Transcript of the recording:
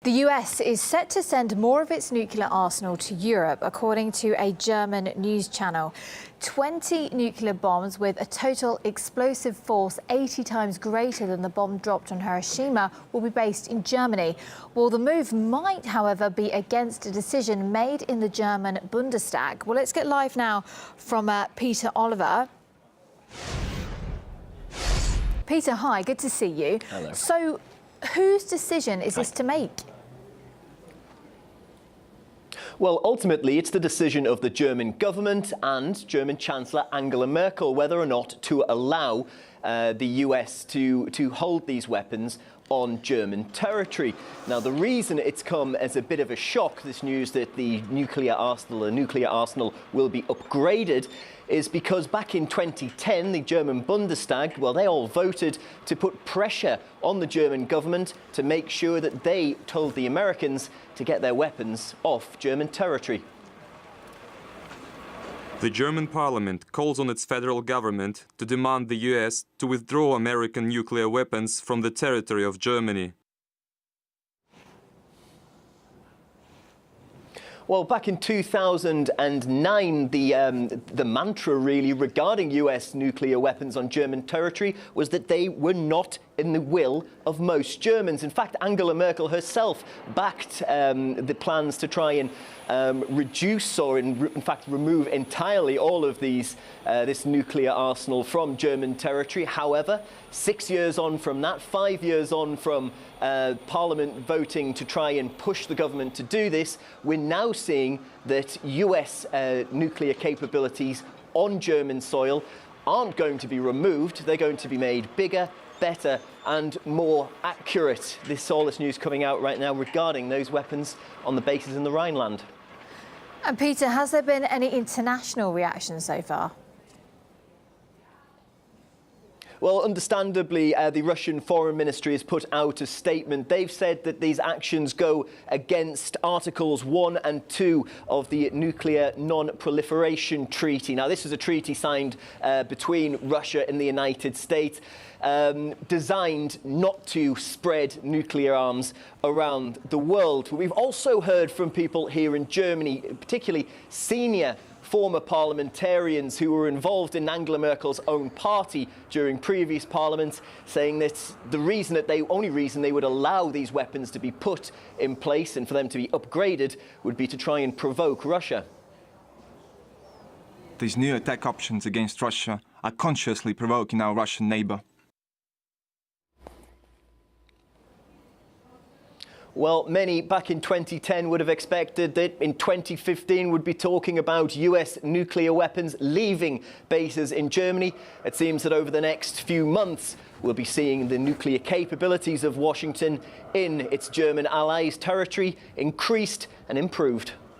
The US is set to send more of its nuclear arsenal to Europe, according to a German news channel. 20 nuclear bombs with a total explosive force 80 times greater than the bomb dropped on Hiroshima will be based in Germany. Well, the move might, however, be against a decision made in the German Bundestag. Well, let's get live now from Peter Oliver. Peter, hi, good to see you. Hello. So, whose decision is this to make? Well, ultimately, it's the decision of the German government and German Chancellor Angela Merkel whether or not to allow the US to hold these weapons on German territory. Now, the reason it's come as a bit of a shock, this news that the nuclear arsenal will be upgraded, is because back in 2010, the German Bundestag, well, they all voted to put pressure on the German government to make sure that they told the Americans to get their weapons off German territory. The German parliament calls on its federal government to demand the US to withdraw American nuclear weapons from the territory of Germany. Well, back in 2009, the mantra really regarding US nuclear weapons on German territory was that they were not in the will of most Germans. In fact, Angela Merkel herself backed the plans to try and reduce or in fact remove entirely all of this nuclear arsenal from German territory. However, 6 years on from that, 5 years on from Parliament voting to try and push the government to do this, we're now seeing that US nuclear capabilities on German soil aren't going to be removed. They're going to be made bigger, better and more accurate. All this news coming out right now regarding those weapons on the bases in the Rhineland. And Peter, has there been any international reaction so far? Well, understandably, the Russian Foreign Ministry has put out a statement. They've said that these actions go against Articles 1 and 2 of the Nuclear Non-Proliferation Treaty. Now, this is a treaty signed between Russia and the United States, designed not to spread nuclear arms around the world. We've also heard from people here in Germany, particularly senior former parliamentarians who were involved in Angela Merkel's own party during previous parliaments, saying that the only reason they would allow these weapons to be put in place and for them to be upgraded would be to try and provoke Russia. These new attack options against Russia are consciously provoking our Russian neighbor. Well, many back in 2010 would have expected that in 2015 would be talking about US nuclear weapons leaving bases in Germany. It seems that over the next few months, we'll be seeing the nuclear capabilities of Washington in its German allies' territory increased and improved.